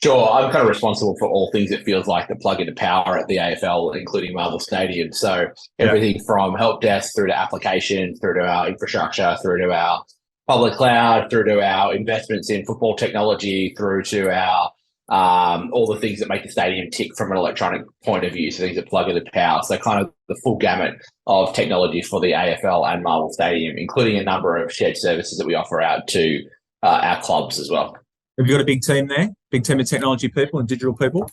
Sure, I'm kind of responsible for all things it feels like that plug into power at the AFL, including Marvel Stadium. So Yeah. everything from help desk through to application, through to our infrastructure, through to our public cloud, through to our investments in football technology, through to our all the things that make the stadium tick from an electronic point of view. So things that plug into power. So kind of the full gamut of technology for the AFL and Marvel Stadium, including a number of shared services that we offer out to our clubs as well. Have you got a big team there? Big team of technology people and digital people?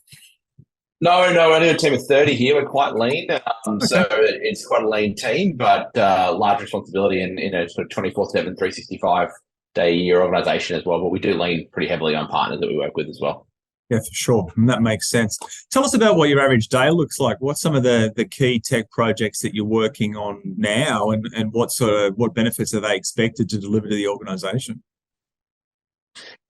No, only a team of 30 here. We're quite lean. Okay. So it's quite a lean team, but large responsibility in a sort of 24/7, 365-day a year organisation as well. But we do lean pretty heavily on partners that we work with as well. Yeah, for sure. And that makes sense. Tell us about what your average day looks like. What's some of the key tech projects that you're working on now, and what benefits are they expected to deliver to the organisation?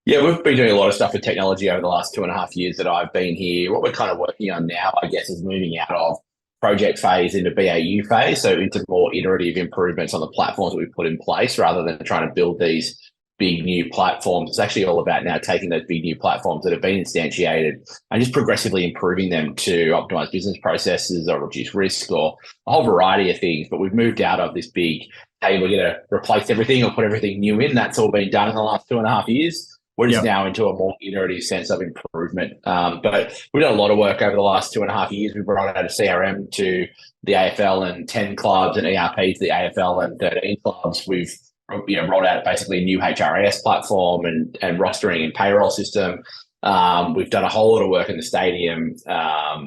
Yeah, we've been doing a lot of stuff with technology over the last 2.5 years that I've been here. What we're kind of working on now, I guess, is moving out of project phase into BAU phase, so into more iterative improvements on the platforms that we've put in place rather than trying to build these big new platforms. It's actually all about now taking those big new platforms that have been instantiated and just progressively improving them to optimize business processes or reduce risk or a whole variety of things. But we've moved out of this big, hey, we're going to replace everything or put everything new in. That's all been done in the last 2.5 years. We're just Yeah. now into a more iterative sense of improvement. But we've done a lot of work over the last 2.5 years. We've brought out a CRM to the AFL and 10 clubs and ERP to the AFL and 13 clubs. We've rolled out basically a new HRIS platform and rostering and payroll system. We've done a whole lot of work in the stadium,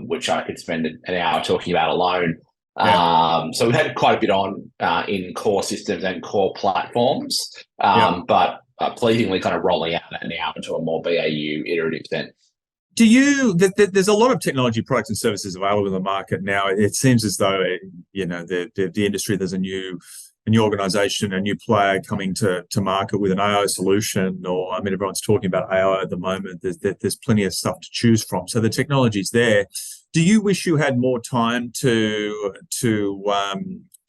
which I could spend an hour talking about alone. Yeah. So we've had quite a bit on in core systems and core platforms, Yeah. but pleasingly kind of rolling out that now into a more BAU iterative sense. There's a lot of technology products and services available in the market now. It seems as though, the industry, there's a new organization, a new player coming to market with an AI solution, or, I mean, everyone's talking about AI at the moment. There's plenty of stuff to choose from. So the technology's there. Do you wish you had more time to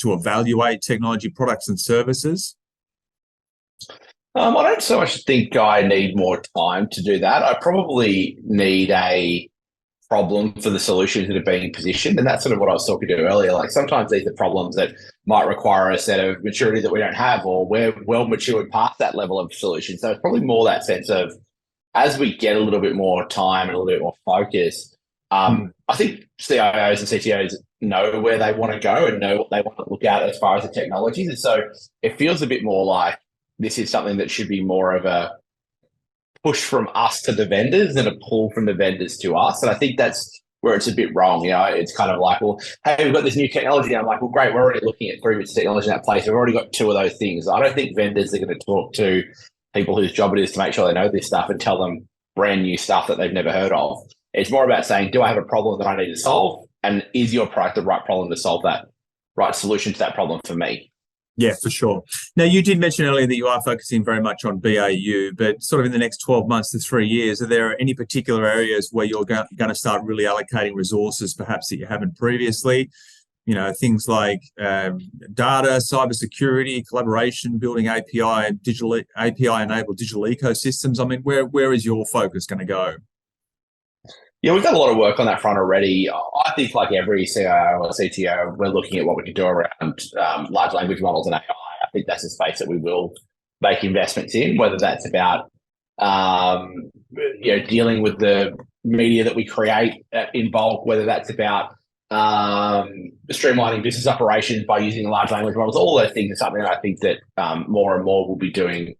evaluate technology products and services? I don't so much think I need more time to do that. I probably need a problem for the solutions that are being positioned. And that's sort of what I was talking to earlier. Like sometimes these are problems that might require a set of maturity that we don't have, or we're well matured past that level of solution. So it's probably more that sense of as we get a little bit more time and a little bit more focus, I think CIOs and CTOs know where they want to go and know what they want to look at as far as the technologies. And so it feels a bit more like this is something that should be more of a push from us to the vendors than a pull from the vendors to us. And I think that's where it's a bit wrong. It's kind of like, well, hey, we've got this new technology. And I'm like, well, great, we're already looking at 3 bits of technology in that place. We've already got 2 of those things. I don't think vendors are going to talk to people whose job it is to make sure they know this stuff and tell them brand new stuff that they've never heard of. It's more about saying, do I have a problem that I need to solve? And is your product the right problem to solve that, right solution to that problem for me? Yeah, for sure. Now, you did mention earlier that you are focusing very much on BAU, but sort of in the next 12 months to 3 years, are there any particular areas where you're going to start really allocating resources, perhaps that you haven't previously? Things like data, cybersecurity, collaboration, building API-enabled digital ecosystems. I mean, where is your focus going to go? Yeah, we've done a lot of work on that front already. I think like every CIO or CTO, we're looking at what we can do around large language models and AI. I think that's a space that we will make investments in, whether that's about dealing with the media that we create in bulk, whether that's about streamlining business operations by using large language models. All those things are something that I think that more and more we'll be doing